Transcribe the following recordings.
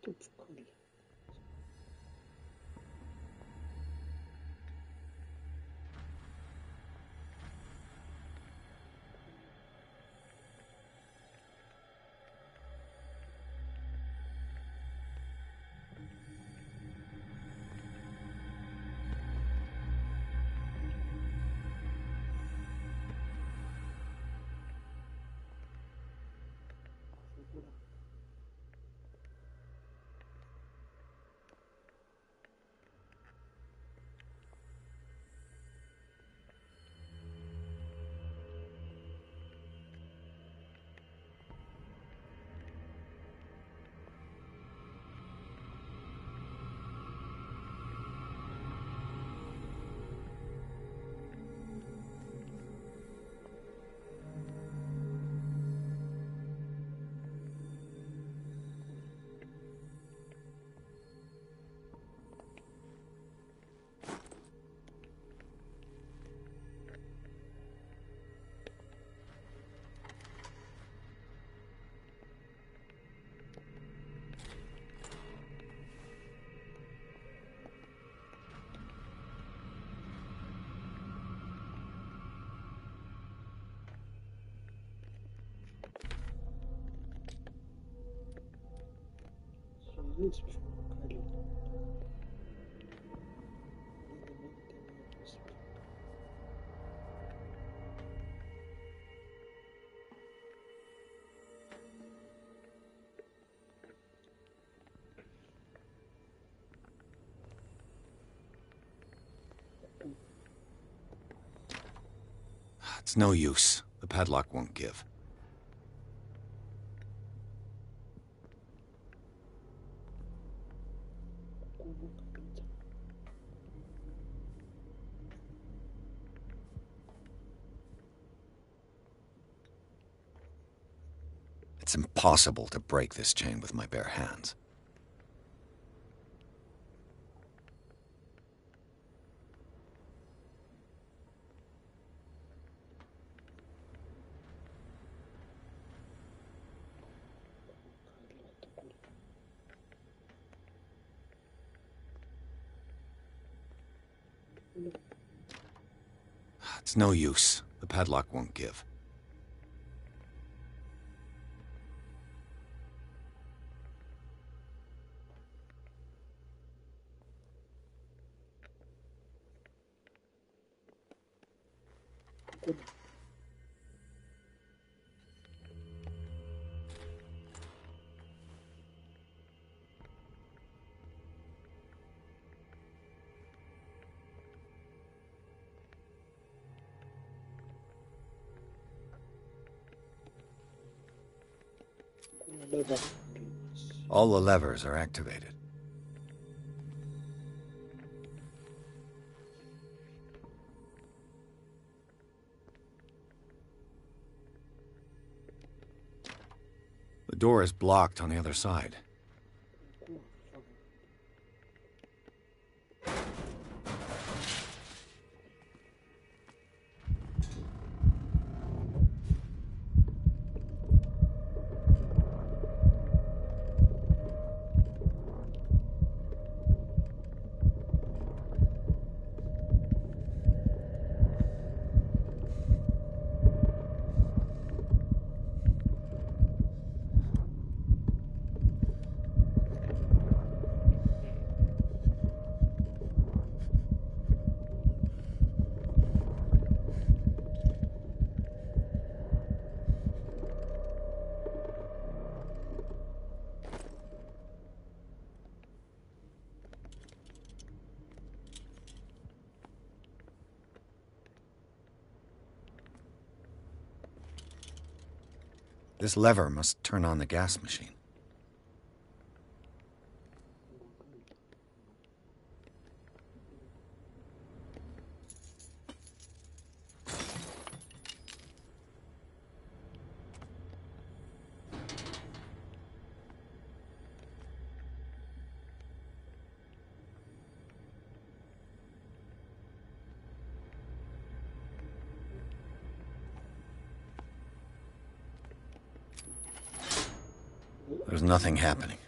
と疲れる。It's no use. The padlock won't give. It's impossible to break this chain with my bare hands. It's no use. The padlock won't give. All the levers are activated. The door is blocked on the other side. This lever must turn on the gas machine. There's nothing happening.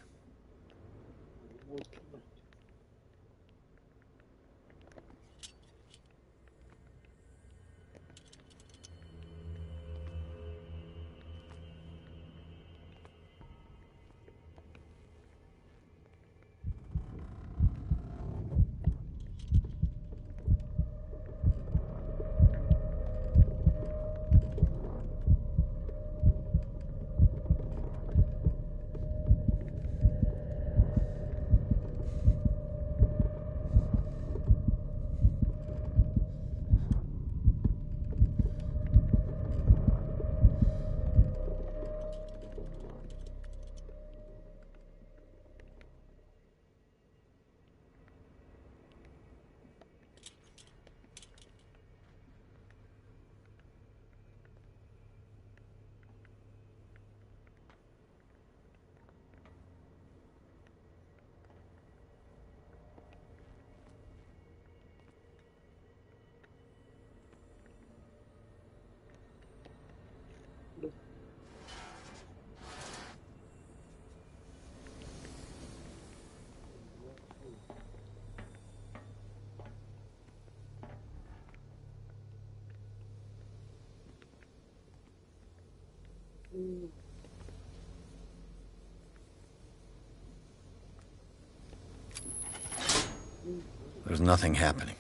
There's nothing happening.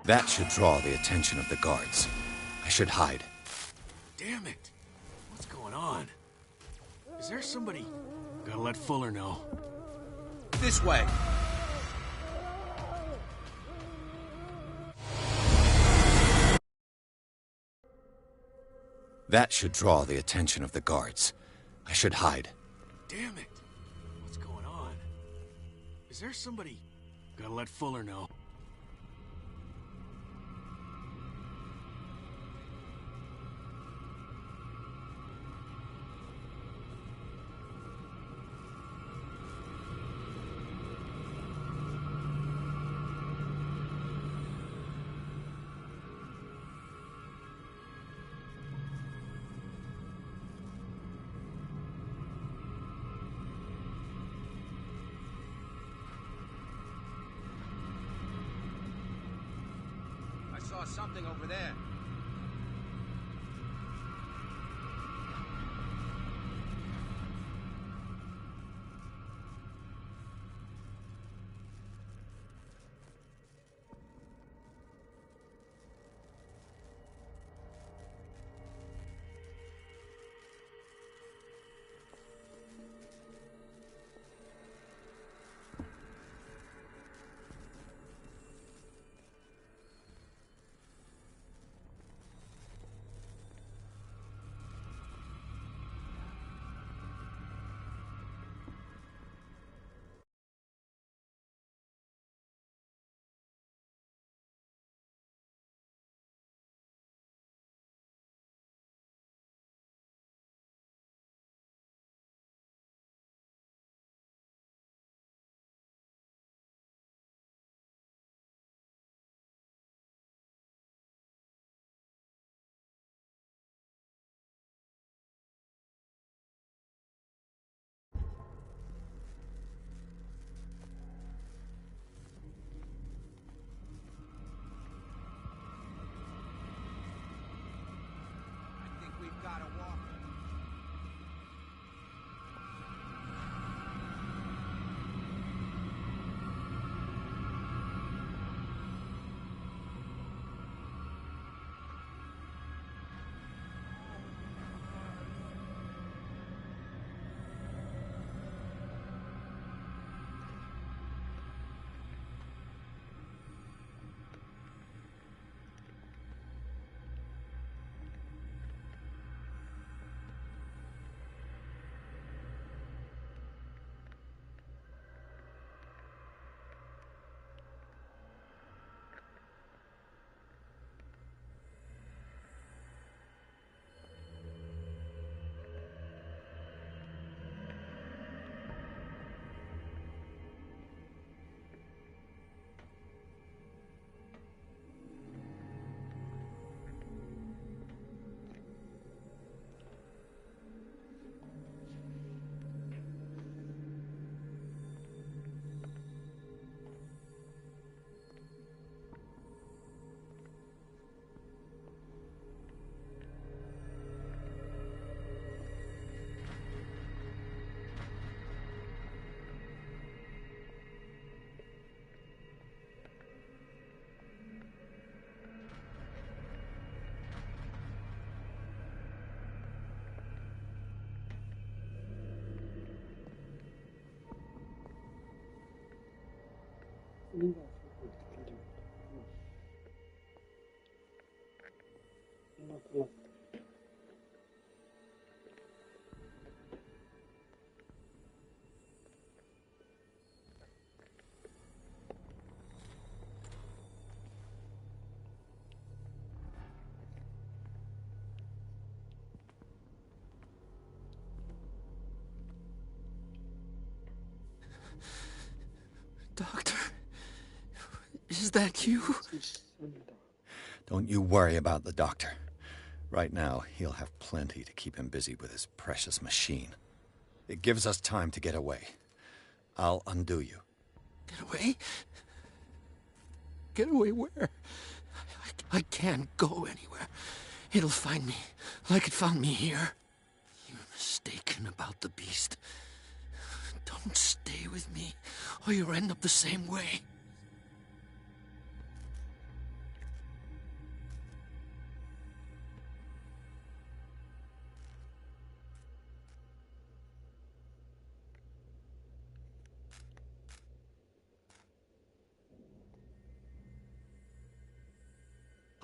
That should draw the attention of the guards. I should hide. Damn it! What's going on? Is there somebody... Gotta let Fuller know. This way! That should draw the attention of the guards. I should hide. Damn it! What's going on? Is there somebody... Gotta let Fuller know. I saw something over there. Gotta walk. Doctor, is that you? Don't you worry about the doctor. Right now, he'll have plenty to keep him busy with his precious machine. It gives us time to get away. I'll undo you. Get away? Get away where? I can't go anywhere. It'll find me, like it found me here. You're mistaken about the beast. Don't stay or you'll end up the same way.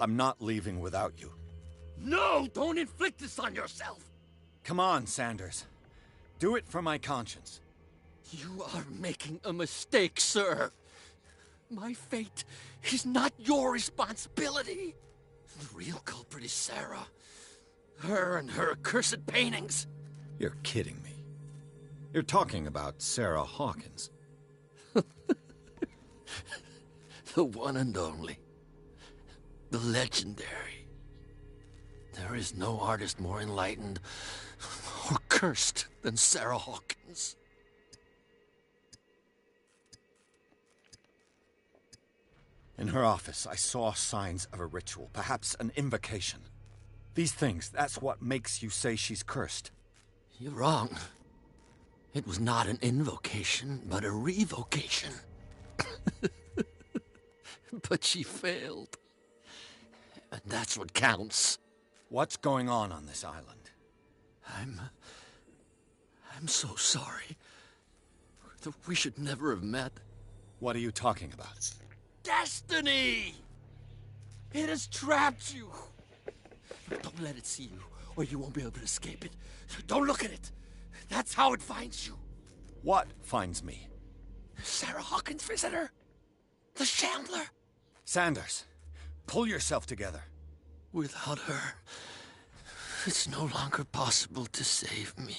I'm not leaving without you. No! Don't inflict this on yourself! Come on, Sanders. Do it for my conscience. You are making a mistake, sir. My fate is not your responsibility. The real culprit is Sarah. Her and her accursed paintings. You're kidding me. You're talking about Sarah Hawkins. The one and only. The legendary. There is no artist more enlightened or cursed than Sarah Hawkins. In her office, I saw signs of a ritual, perhaps an invocation. These things, that's what makes you say she's cursed. You're wrong. It was not an invocation, but a revocation. But she failed. And that's what counts. What's going on this island? I'm so sorry. We should never have met. What are you talking about? Destiny! It has trapped you. Don't let it see you, or you won't be able to escape it. Don't look at it. That's how it finds you. What finds me? Sarah Hawkins' visitor. The Shambler. Sanders, pull yourself together. Without her, it's no longer possible to save me.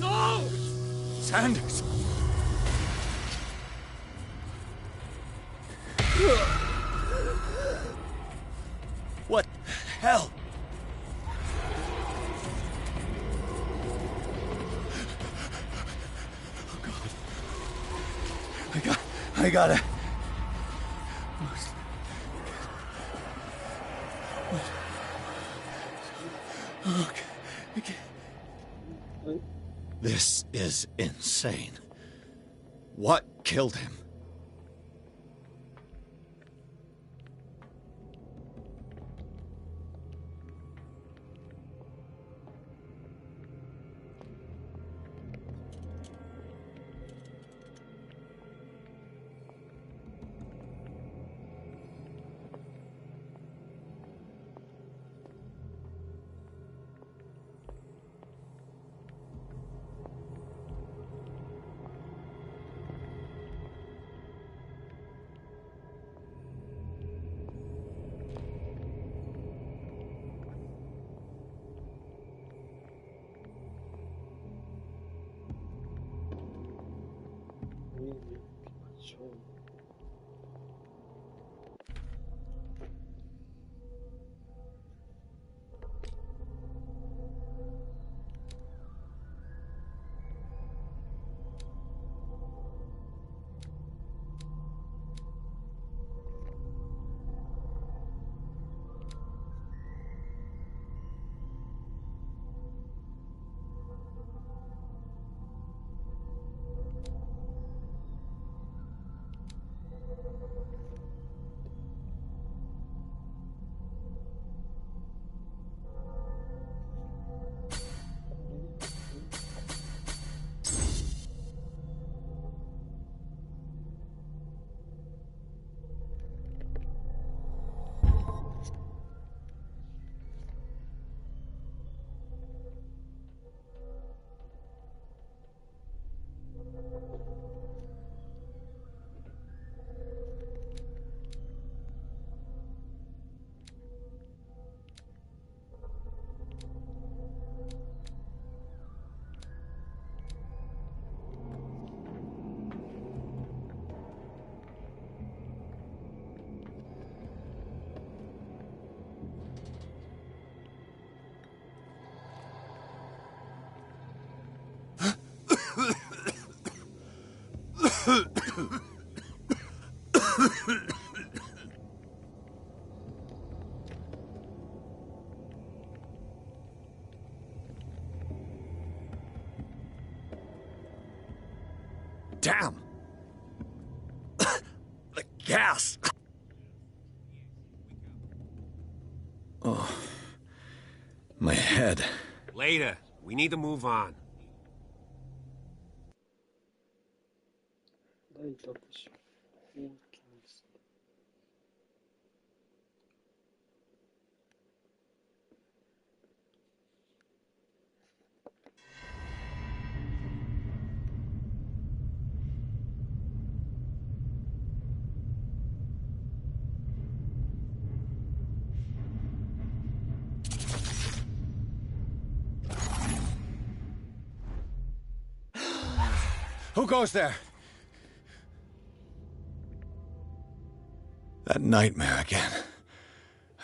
No! Sanders! What the hell? Oh, God. I gotta... Okay. This is insane. What killed him? Damn! The gas! Oh. My head. Later. We need to move on. 第6章ホーキンス Who goes there? That nightmare again.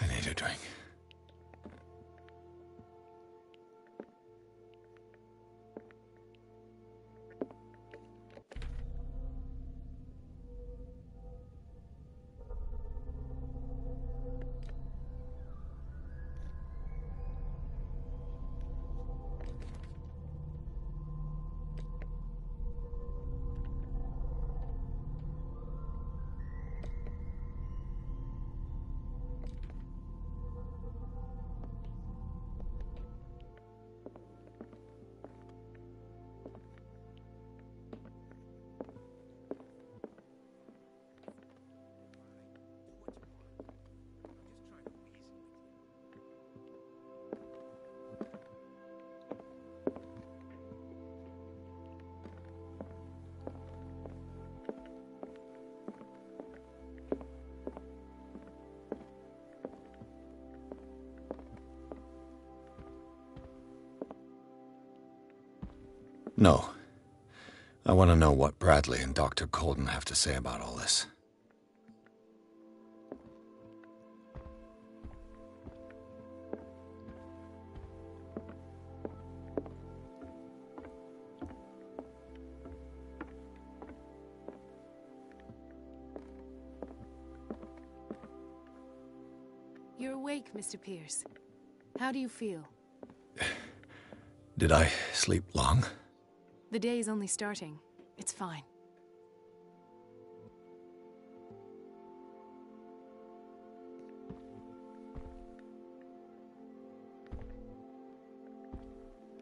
I need a drink. No. I want to know what Bradley and Dr. Colden have to say about all this. You're awake, Mr. Pierce. How do you feel? Did I sleep long? The day's only starting. It's fine.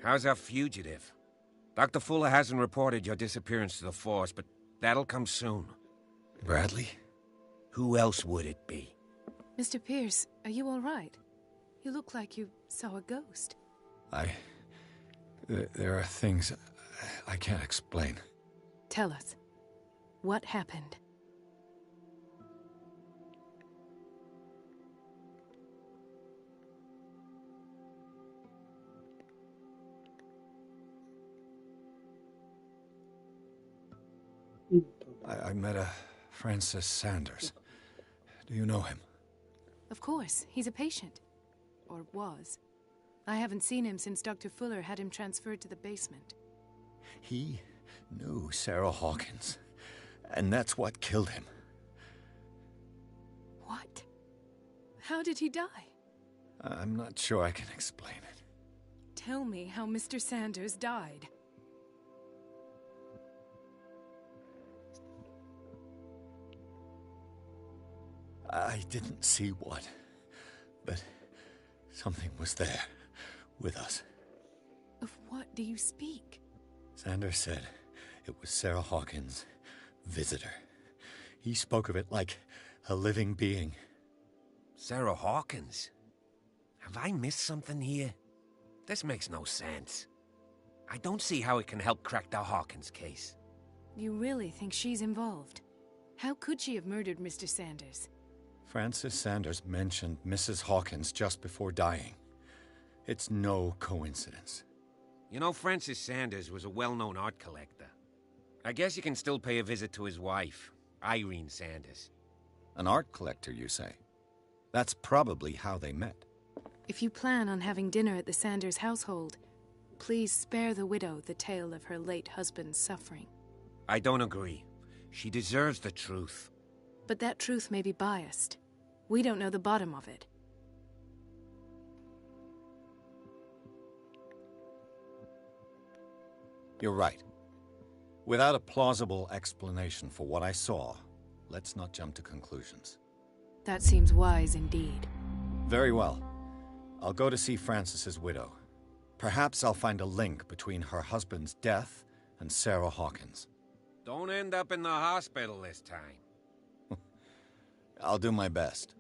How's our fugitive? Dr. Fuller hasn't reported your disappearance to the force, but that'll come soon. Bradley? Who else would it be? Mr. Pierce, are you all right? You look like you saw a ghost. There are things I can't explain. Tell us. What happened? I met a Francis Sanders. Do you know him? Of course, he's a patient. Or was. I haven't seen him since Dr. Fuller had him transferred to the basement. He knew Sarah Hawkins, and that's what killed him. What? How did he die? I'm not sure I can explain it. Tell me how Mr. Sanders died. I didn't see what, but something was there, with us. Of what do you speak? Sanders said it was Sarah Hawkins' visitor. He spoke of it like a living being. Sarah Hawkins? Have I missed something here? This makes no sense. I don't see how it can help crack the Hawkins case. You really think she's involved? How could she have murdered Mr. Sanders? Francis Sanders mentioned Mrs. Hawkins just before dying. It's no coincidence. You know, Francis Sanders was a well-known art collector. I guess you can still pay a visit to his wife, Irene Sanders. An art collector, you say? That's probably how they met. If you plan on having dinner at the Sanders household, please spare the widow the tale of her late husband's suffering. I don't agree. She deserves the truth. But that truth may be biased. We don't know the bottom of it. You're right. Without a plausible explanation for what I saw, let's not jump to conclusions. That seems wise indeed. Very well. I'll go to see Francis's widow. Perhaps I'll find a link between her husband's death and Sarah Hawkins. Don't end up in the hospital this time. I'll do my best.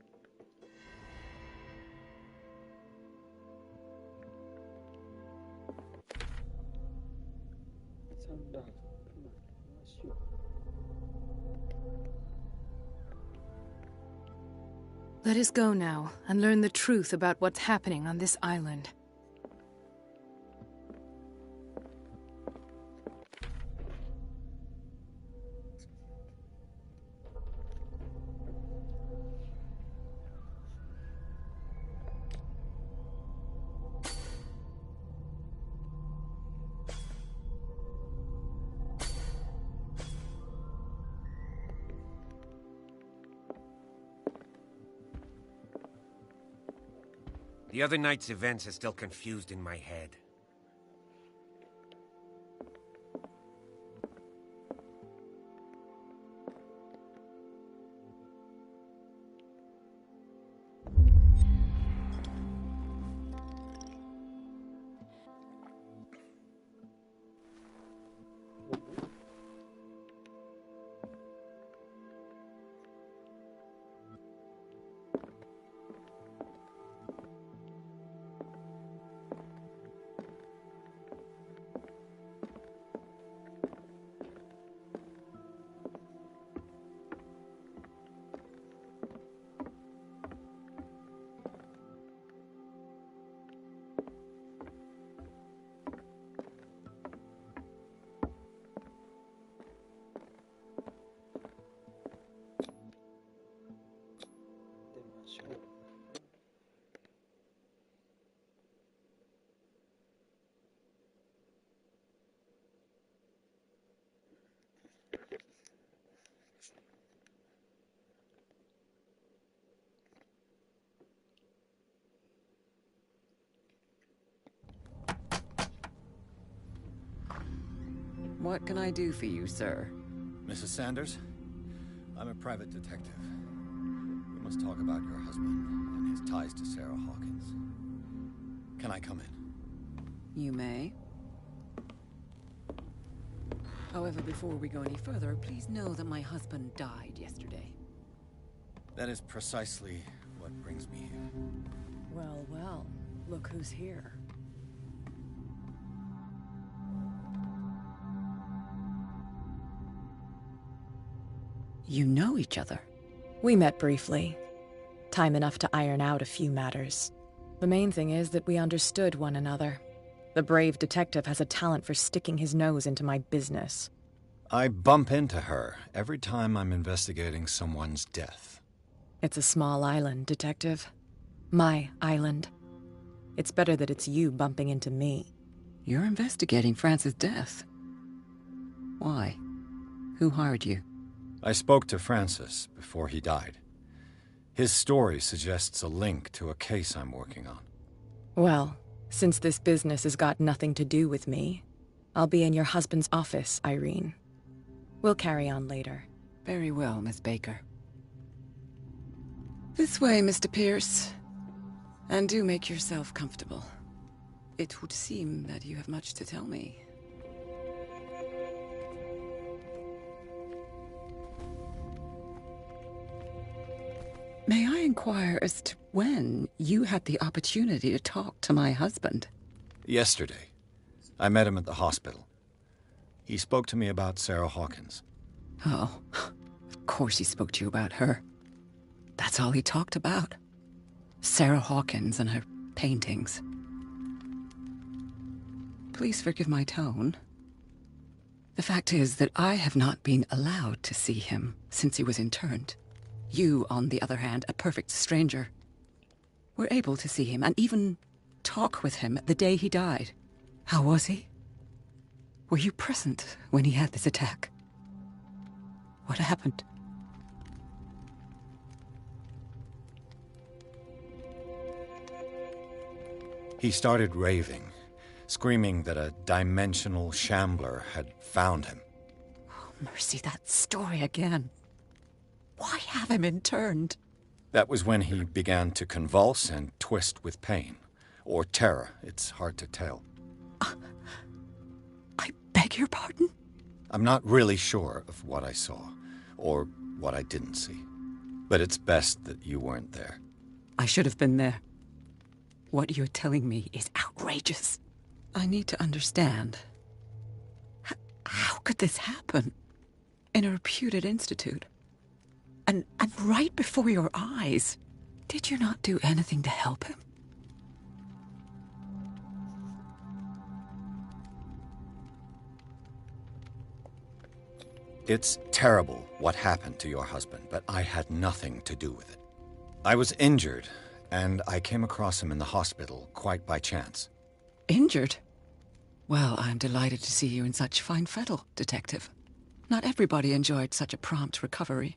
산다. 그만. 아쉬워. Let us go now and learn the truth about what's happening on this island. The other night's events are still confused in my head. 마시고. What can I do for you, sir? Mrs. Sanders, I'm a private detective. We must talk about your husband and his ties to Sarah Hawkins. Can I come in? You may. However, before we go any further, please know that my husband died yesterday. That is precisely what brings me here. Well, well, look who's here. You know each other. We met briefly. Time enough to iron out a few matters. The main thing is that we understood one another. The brave detective has a talent for sticking his nose into my business. I bump into her every time I'm investigating someone's death. It's a small island, Detective. My island. It's better that it's you bumping into me. You're investigating Francis' death. Why? Who hired you? I spoke to Francis before he died. His story suggests a link to a case I'm working on. Well, since this business has got nothing to do with me, I'll be in your husband's office, Irene. We'll carry on later. Very well, Miss Baker. This way, Mr. Pierce. And do make yourself comfortable. It would seem that you have much to tell me. May I inquire as to when you had the opportunity to talk to my husband? Yesterday. I met him at the hospital. He spoke to me about Sarah Hawkins. Oh, of course he spoke to you about her. That's all he talked about. Sarah Hawkins and her paintings. Please forgive my tone. The fact is that I have not been allowed to see him since he was interned. You, on the other hand, a perfect stranger, were able to see him and even talk with him the day he died. How was he? Were you present when he had this attack? What happened? He started raving, screaming that a dimensional shambler had found him. Mercy, that story again. Why have him interned? That was when he began to convulse and twist with pain. Or terror. It's hard to tell. I beg your pardon? I'm not really sure of what I saw, or what I didn't see. But it's best that you weren't there. I should have been there. What you're telling me is outrageous. I need to understand. How could this happen? In a reputed institute? And right before your eyes? Did you not do anything to help him? It's terrible what happened to your husband, but I had nothing to do with it. I was injured, and I came across him in the hospital quite by chance. Injured? Well, I'm delighted to see you in such fine fettle, Detective. Not everybody enjoyed such a prompt recovery.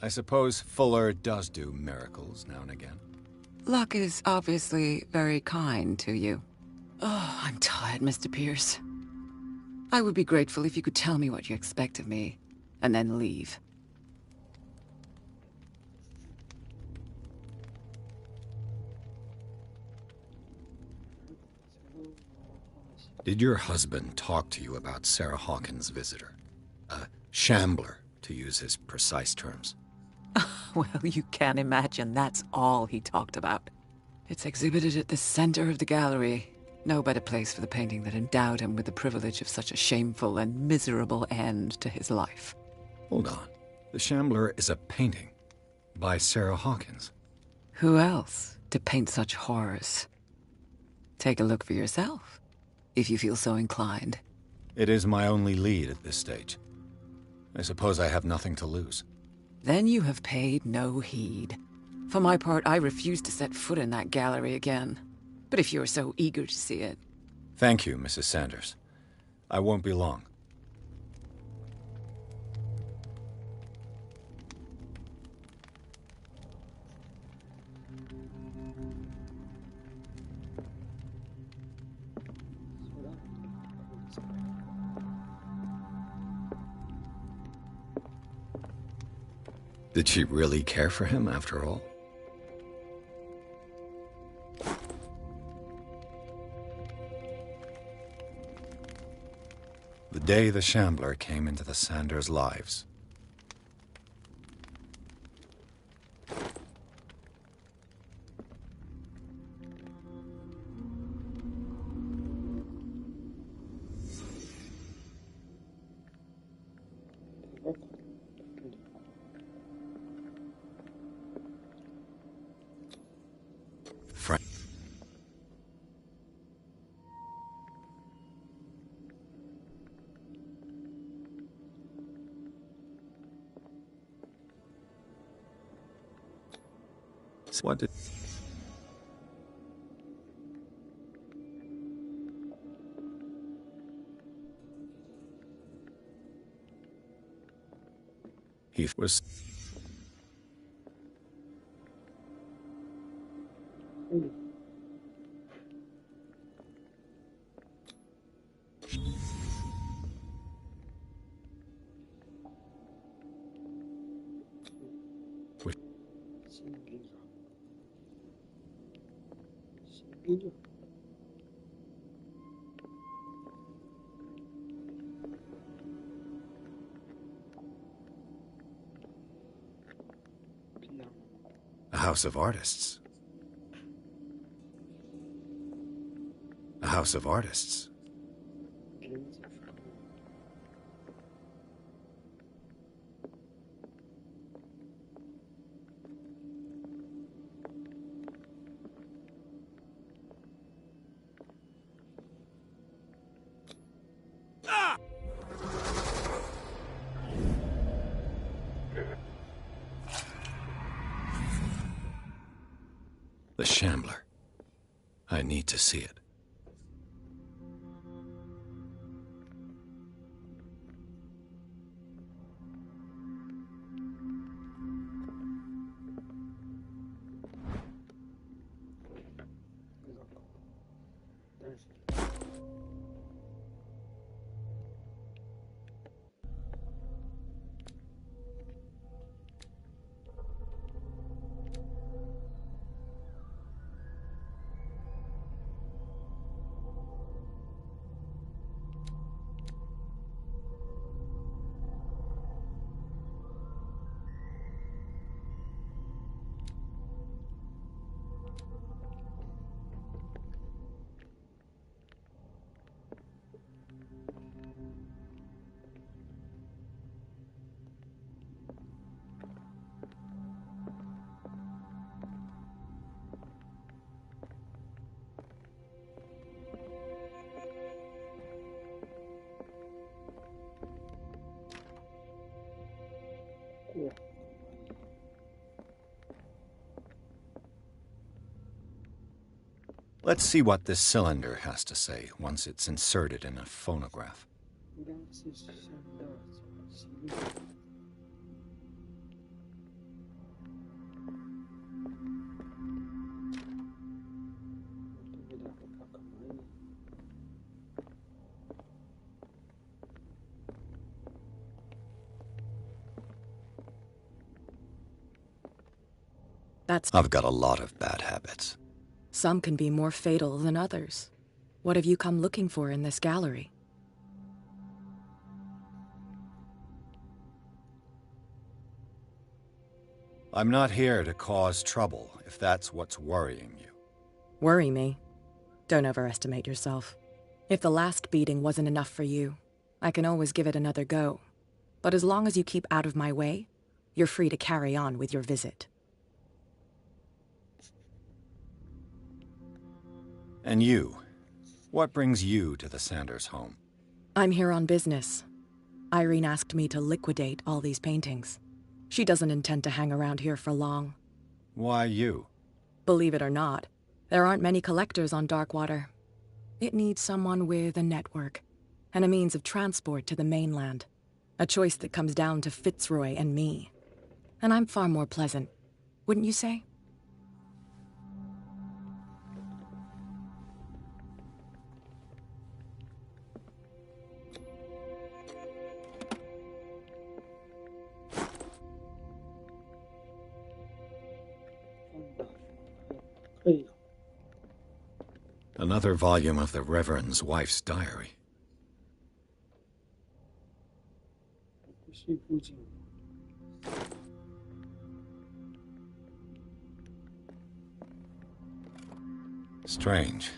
I suppose Fuller does do miracles now and again. Luck is obviously very kind to you. Oh, I'm tired, Mr. Pierce. I would be grateful if you could tell me what you expect of me, and then leave. Did your husband talk to you about Sarah Hawkins' visitor? A shambler, to use his precise terms. Well, you can imagine that's all he talked about. It's exhibited at the center of the gallery. No better place for the painting that endowed him with the privilege of such a shameful and miserable end to his life. Hold on. The Shambler is a painting by Sarah Hawkins. Who else to paint such horrors? Take a look for yourself, if you feel so inclined. It is my only lead at this stage. I suppose I have nothing to lose. Then you have paid no heed. For my part, I refuse to set foot in that gallery again. But if you're so eager to see it... Thank you, Mrs. Sanders. I won't be long. Did she really care for him after all? The day the Shambler came into the Sanders' lives. Frank. What did... He was... A house of artists. A house of artists. The Shambler. I need to see it. Let's see what this cylinder has to say once it's inserted in a phonograph. Graças a Deus. I've got a lot of bad habits. Some can be more fatal than others. What have you come looking for in this gallery? I'm not here to cause trouble, if that's what's worrying you. Worry me? Don't overestimate yourself. If the last beating wasn't enough for you, I can always give it another go. But as long as you keep out of my way, you're free to carry on with your visit. And you? What brings you to the Sanders home? I'm here on business. Irene asked me to liquidate all these paintings. She doesn't intend to hang around here for long. Why you? Believe it or not, there aren't many collectors on Darkwater. It needs someone with a network, and a means of transport to the mainland. A choice that comes down to Fitzroy and me. And I'm far more pleasant, wouldn't you say? Another volume of the Reverend's wife's diary. Strange.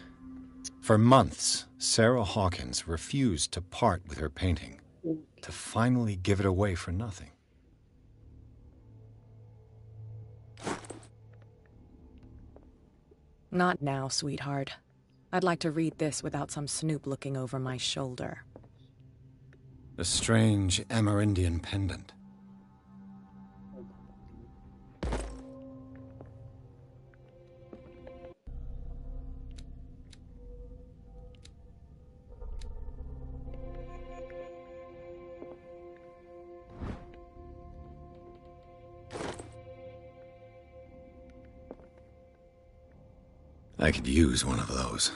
For months, Sarah Hawkins refused to part with her painting, to finally give it away for nothing. Not now, sweetheart. I'd like to read this without some snoop looking over my shoulder. A strange Amerindian pendant. I could use one of those.